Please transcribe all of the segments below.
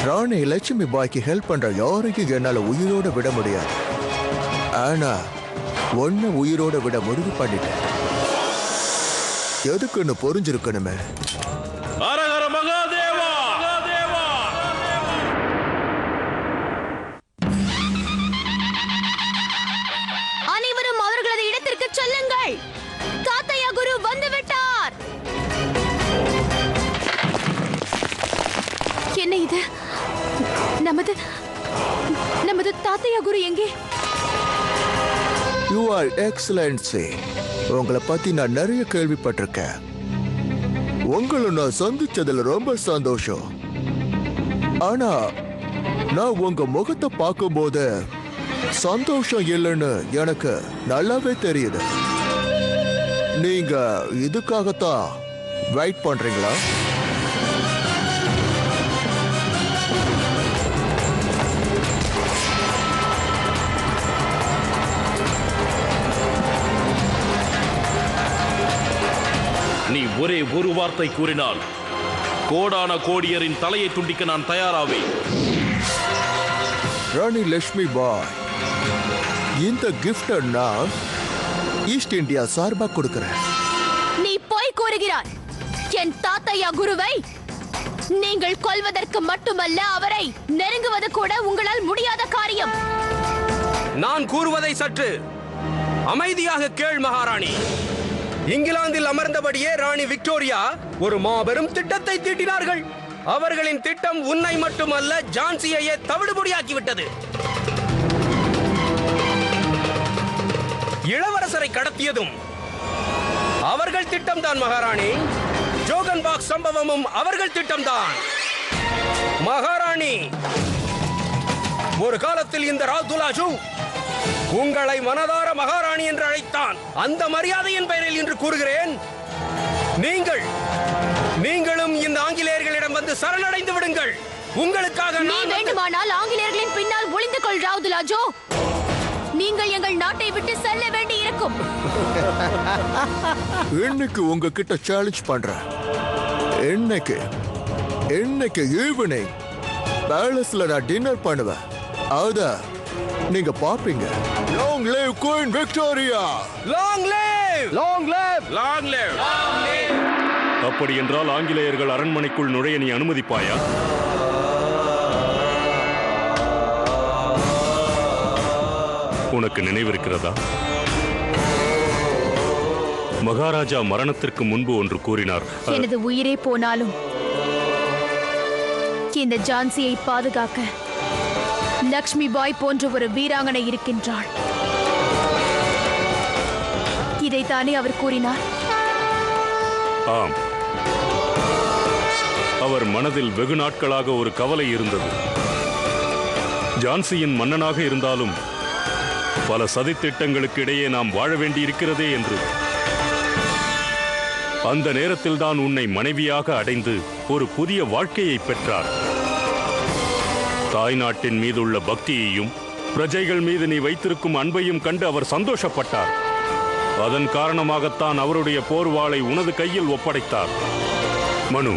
ராணி லட்சுமி பாய்க்கு ஹெல்ப் பண்ற யாரையும் என்னால உயிரோட விட முடியாது. ஆனா ஒன்ன உயிரோட விட முடிவு பண்ணிட்டேன். எதுக்குன்னு புரிஞ்சிருக்கணுமே. அரஹர மகாதேவா. அனைவரும் அவர்களது இடத்திற்கு செல்லுங்கள். தாத்தையா குரு வந்துவிட்டார். என்ன இது? நமது தாத்தையா குரு எங்கே? You are excellency. உங்களை பத்தி நான் நிறைய கேள்விப்பட்டிருக்கேன். உங்களை நான் சந்திச்சதுல ரொம்ப சந்தோஷம். ஆனா நான் உங்க முகத்தை பார்க்கும்போது சந்தோஷம் இல்லைன்னு எனக்கு நல்லாவே தெரியுது. நீங்க இதுக்காகத்தான் வெயிட் பண்றீங்களா? நீ ஒரே ஒரு வார்த்தை கூறினால் கோடான கோடியரின் தலையை துண்டிக்க நான் தயாராவேன். ராணி லட்சுமி பாய், இந்த கிஃப்ட நான் ஈஸ்ட் இந்தியா சார்பா கொடுக்கிறேன். நீ போய் கூறுகிறாய். என் தாத்தையா குருவை நீங்கள் கொல்வதற்கு மட்டுமல்ல, அவரை நெருங்குவது கூட உங்களால் முடியாத காரியம். நான் கூறுவதை சற்று அமைதியாக கேள் மகாராணி. இங்கிலாந்தில் அமர்ந்தபடியே ராணி விக்டோரியா ஒரு மாபெரும் திட்டத்தை தீட்டினார்கள். அவர்களின் திட்டம் உன்னை மட்டுமல்ல, ஜான்சியையே தவிடுபொடியாக்கிவிட்டது. இளவரசரை கடத்தியதும் அவர்கள் திட்டம்தான் மகாராணி. ஜோகன்பாக் சம்பவமும் அவர்கள் திட்டம்தான் மகாராணி. ஒரு காலத்தில் இந்த ராவ்துலாஜு உங்களை மனதார மகாராணி என்று அழைத்தான். அந்த மரியாதையின் பெயரில் இன்று கூறுகிறேன், நீங்களும் இந்த ஆங்கிலேயர்களிடம் வந்து சரணடைந்து விடுங்கள். உங்களுக்காக நீ வேண்டுமானால் ஆங்கிலேயர்களின் பின்னால் ஒளிந்து கொள் ராவ்துலாஜு. நீங்கள் எங்கள் நாட்டை விட்டு செல்ல வேண்டி இருக்கும். இன்னைக்கு உங்ககிட்ட சேலஞ்ச் பண்றேன். இன்னைக்கு ஈவினிங் பேலஸ்ல நான் டின்னர் பண்ணுவேன். அத நீங்க பாப்பீங்க. Long live queen Victoria. Long live, long live, long live. அப்படி என்றால் ஆங்கிலேயர்கள் அரண்மனைக்குள் நுழைய நீ அனுமதிப்பாயா? உனக்கு நினைவிருக்கிறதா? மகாராஜா மரணத்திற்கு முன்பு ஒன்று கூறினார். எனது உயிரே போனாலும் இந்த ஜான்சியை பாதுகாக்க லக்ஷ்மி பாய் போன்ற ஒரு வீராங்கனை இருக்கின்றாள். இதைத்தானே அவர் கூறினார். ஆம், அவர் மனதில் வெகு நாட்களாக ஒரு கவலை இருந்தது. ஜான்சியின் மன்னனாக இருந்தாலும் பல சதித்திட்டங்களுக்கு இடையே நாம் வாழ வேண்டியிருக்கிறதே என்று. அந்த நேரத்தில் தான் உன்னை மனைவியாக அடைந்து ஒரு புதிய வாழ்க்கையை பெற்றார். தாய்நாட்டின் மீதுள்ள பக்தியையும் பிரஜைகள் மீது நீ வைத்திருக்கும் அன்பையும் கண்டு அவர் சந்தோஷப்பட்டார். அதன் காரணமாகத்தான் அவருடைய போர்வாளை உனது கையில் ஒப்படைத்தார். மனு,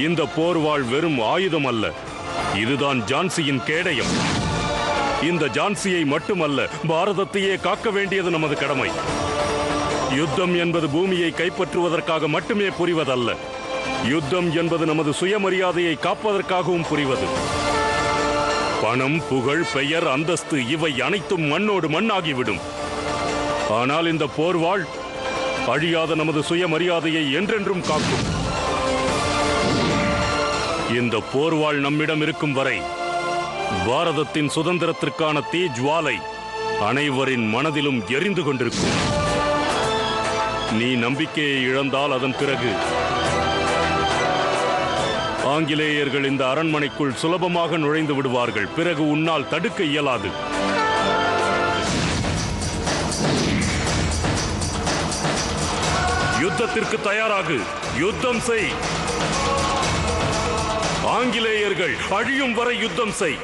இந்த போர்வாள் வெறும் ஆயுதம் அல்ல, இதுதான் ஜான்சியின் கேடயம். இந்த ஜான்சியை மட்டுமல்ல, பாரதத்தையே காக்க வேண்டியது நமது கடமை. யுத்தம் என்பது பூமியை கைப்பற்றுவதற்காக மட்டுமே புரிவதல்ல, யுத்தம் என்பது நமது சுயமரியாதையை காப்பதற்காகவும் புரிவது. பணம், புகழ், பெயர், அந்தஸ்து இவை அனைத்தும் மண்ணோடு மண்ணாகிவிடும். ஆனால் இந்த போர்வாள் அழியாத நமது சுயமரியாதையை என்றென்றும் காக்கும். இந்த போர்வாள் நம்மிடம் இருக்கும் வரை பாரதத்தின் சுதந்திரத்திற்கான தீஜ்வாலை அனைவரின் மனதிலும் எரிந்து கொண்டிருக்கும். நீ நம்பிக்கையை இழந்தால் அதன் பிறகு ஆங்கிலேயர்கள் இந்த அரண்மனைக்குள் சுலபமாக நுழைந்து விடுவார்கள். பிறகு உன்னால் தடுக்க இயலாது. யுத்தத்திற்கு தயாராகு, யுத்தம் செய். ஆங்கிலேயர்கள் அழியும் வரை யுத்தம் செய்.